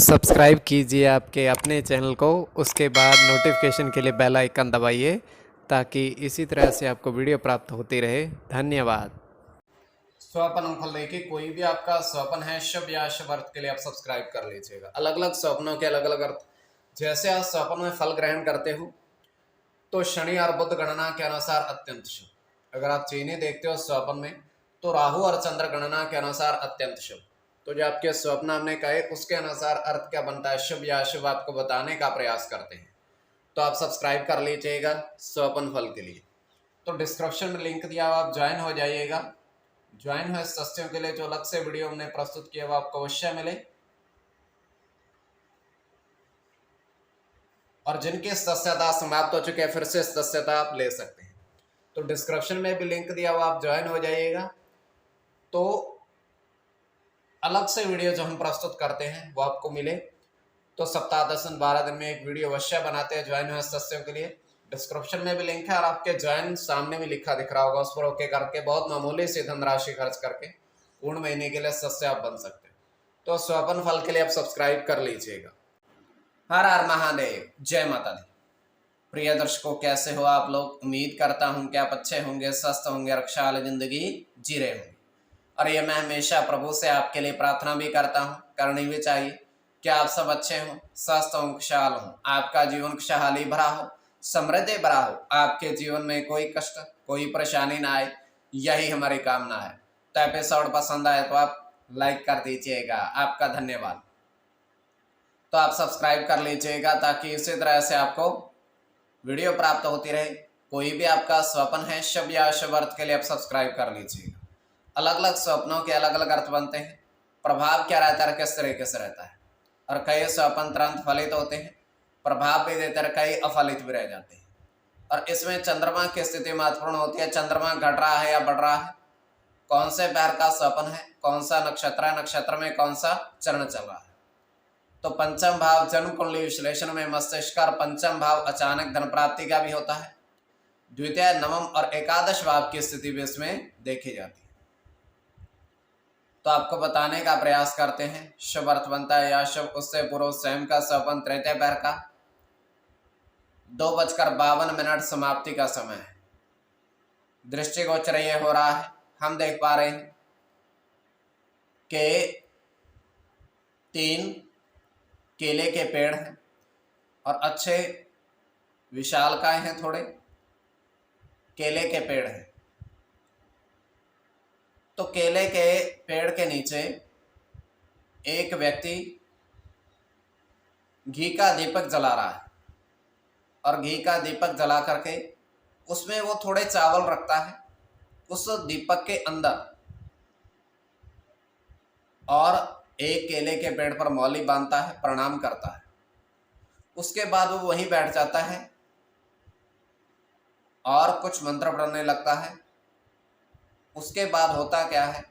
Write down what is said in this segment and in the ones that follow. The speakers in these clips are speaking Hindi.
सब्सक्राइब कीजिए आपके अपने चैनल को, उसके बाद नोटिफिकेशन के लिए बेल आइकन दबाइए ताकि इसी तरह से आपको वीडियो प्राप्त होती रहे। धन्यवाद। स्वप्न फल देखिए, कोई भी आपका स्वप्न है शुभ या अशुभ अर्थ के लिए आप सब्सक्राइब कर लीजिएगा। अलग अलग स्वप्नों के अलग अलग अर्थ। जैसे आप स्वप्न में फल ग्रहण करते हो तो शनि और बुध गणना के अनुसार अत्यंत शुभ। अगर आप चीनी देखते हो स्वप्न में तो राहु और चंद्र गणना के अनुसार अत्यंत शुभ। तो जो आपके स्वप्न हमने कहे उसके अनुसार अर्थ क्या बनता है, शुभ या अशुभ, आपको बताने का प्रयास करते हैं। तो आप सब्सक्राइब कर लीजिएगा स्वप्न फल के लिए। तो डिस्क्रिप्शन में लिंक दिया हुआ, आप ज्वाइन हो जाइएगा। ज्वाइन हुए सदस्यों के लिए जो अलग से वीडियो हमने प्रस्तुत किया वो आपको अवश्य मिले, और जिनकी सदस्यता समाप्त हो चुके हैं फिर से सदस्यता आप ले सकते हैं। तो डिस्क्रिप्शन में भी लिंक दिया हुआ, आप ज्वाइन हो जाइएगा। तो अलग से वीडियो जो हम प्रस्तुत करते हैं वो आपको मिले। तो सप्ताह 10-12 दिन में एक वीडियो अवश्य बनाते हैं ज्वाइन हुए सदस्यों के लिए। डिस्क्रिप्शन में भी लिंक है और आपके ज्वाइन सामने भी लिखा दिख रहा होगा, उस पर ओके करके बहुत मामूली सी धनराशि खर्च करके पूर्ण महीने के लिए सदस्य आप बन सकते हैं। तो स्वप्न फल के लिए आप सब्सक्राइब कर लीजिएगा। हर हर महादेव, जय माता दी। प्रिय दर्शकों, कैसे हो आप लोग? उम्मीद करता हूं कि आप अच्छे होंगे, स्वस्थ होंगे, रक्षा वाली जिंदगी जी रहे होंगे। और ये मैं हमेशा प्रभु से आपके लिए प्रार्थना भी करता हूँ, करनी भी चाहिए कि आप सब अच्छे हों, स्वस्थ हों, खुशहाल हों, आपका जीवन खुशहाली भरा हो, समृद्धि भरा हो, आपके जीवन में कोई कष्ट कोई परेशानी ना आए, यही हमारी कामना है। तो एपिसोड पसंद आए तो आप लाइक कर दीजिएगा, आपका धन्यवाद। तो आप सब्सक्राइब कर लीजिएगा ताकि इसी तरह से आपको वीडियो प्राप्त होती रहे। कोई भी आपका स्वप्न है शुभ या अशुभ अर्थ के लिए आप सब्सक्राइब कर लीजिएगा। अलग अलग स्वप्नों के अलग अलग अर्थ बनते हैं, प्रभाव क्या रहता है, किस तरीके से रहता है। और कई स्वप्न तुरंत फलित होते हैं, प्रभाव भी देते हैं, कई अफलित भी रह जाते हैं। और इसमें चंद्रमा की स्थिति महत्वपूर्ण होती है। चंद्रमा घट रहा है या बढ़ रहा है, कौन से पैर का स्वप्न है, कौन सा नक्षत्र है, नक्षत्र में कौन सा चरण चल रहा है। तो पंचम भाव जन्म कुंडली विश्लेषण में मस्तिष्क और पंचम भाव अचानक धन प्राप्ति का भी होता है। द्वितीय, नवम और एकादश भाव की स्थिति भी इसमें देखी जाती है। तो आपको बताने का प्रयास करते हैं शुभ अर्थ बनता है या शुभ। उससे पूर्व स्वयं का स्वप्न तृतीय पैर का 2:52 समाप्ति का समय है। दृष्टिगोचर ये हो रहा है, हम देख पा रहे हैं कि 3 केले के पेड़ हैं और अच्छे विशालकाय हैं, थोड़े केले के पेड़ हैं। तो केले के पेड़ के नीचे एक व्यक्ति घी का दीपक जला रहा है, और घी का दीपक जला करके उसमें वो थोड़े चावल रखता है उस दीपक के अंदर, और एक केले के पेड़ पर मौली बांधता है, प्रणाम करता है। उसके बाद वो वहीं बैठ जाता है और कुछ मंत्र पढ़ने लगता है। उसके बाद होता क्या है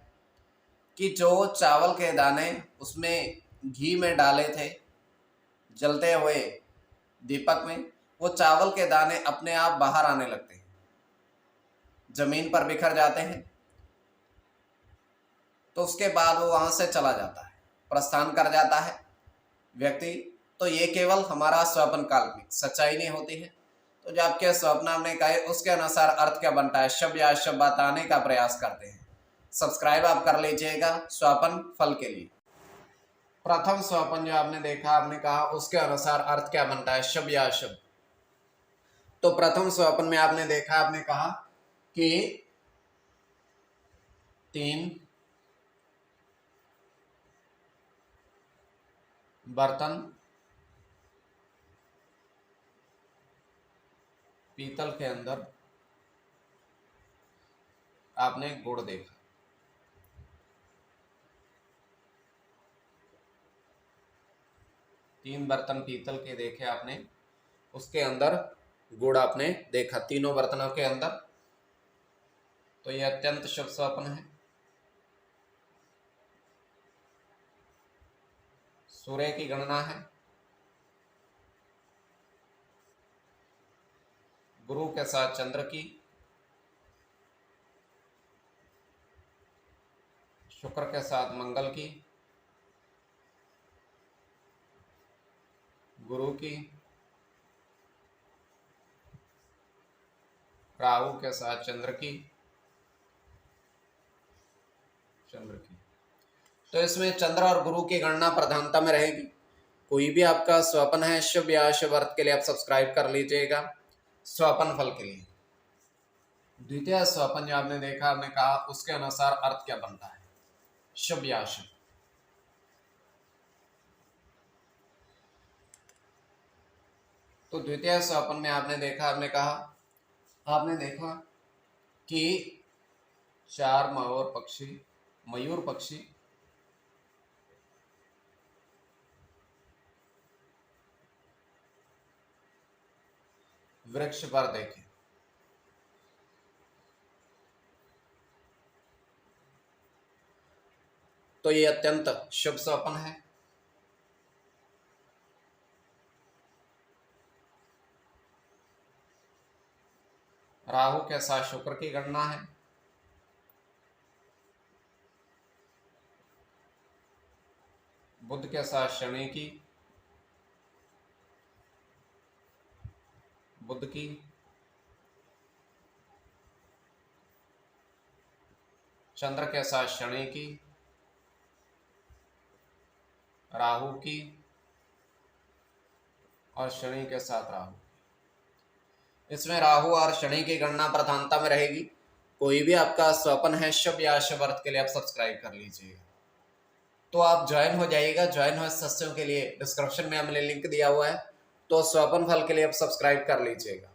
कि जो चावल के दाने उसमें घी में डाले थे जलते हुए दीपक में, वो चावल के दाने अपने आप बाहर आने लगते हैं, जमीन पर बिखर जाते हैं। तो उसके बाद वो वहां से चला जाता है, प्रस्थान कर जाता है व्यक्ति। तो ये केवल हमारा स्वप्न काल्पनिक, सच्चाई नहीं होती है। तो जो आपके स्वप्न हमने कहे उसके अनुसार अर्थ क्या बनता है, शुभ या अशुभ बताने का प्रयास करते हैं। सब्सक्राइब आप कर लीजिएगा स्वप्न फल के लिए। प्रथम स्वप्न जो आपने देखा, आपने कहा उसके अनुसार अर्थ क्या बनता है, शुभ या अशुभ। तो प्रथम स्वप्न में आपने देखा, आपने कहा कि 3 बर्तन पीतल के अंदर आपने गुड़ देखा। 3 बर्तन पीतल के देखे आपने, उसके अंदर गुड़ आपने देखा, तीनों बर्तनों के अंदर। तो यह अत्यंत शुभ स्वप्न है। सूर्य की गणना है, गुरु के साथ चंद्र की, शुक्र के साथ मंगल की, गुरु की, राहु के साथ चंद्र की, तो इसमें चंद्र और गुरु की गणना प्रधानता में रहेगी। कोई भी आपका स्वपन है शुभ या अशुभ अर्थ के लिए आप सब्सक्राइब कर लीजिएगा। स्वपन फल के लिए द्वितीय स्वपन जो आपने देखा, आपने कहा उसके अनुसार अर्थ क्या बनता है, शुभ या अशुभ। तो द्वितीय स्वपन में आपने देखा, आपने देखा कि 4 मयूर पक्षी वृक्ष पर देखे, तो ये अत्यंत शुभ स्वप्न है। राहु के साथ शुक्र की गणना है, बुध के साथ शनि की, बुध की, चंद्र के साथ शनि की, राहु की और शनि के साथ राहु। इसमें राहु और शनि की गणना प्रधानता में रहेगी। कोई भी आपका स्वपन है शुभ या अशुभ अर्थ के लिए आप सब्सक्राइब कर लीजिएगा। तो आप ज्वाइन हो जाइएगा। ज्वाइन हो सदस्यों के लिए डिस्क्रिप्शन में हमने लिंक दिया हुआ है, तो स्वपन फल के लिए आप सब्सक्राइब कर लीजिएगा।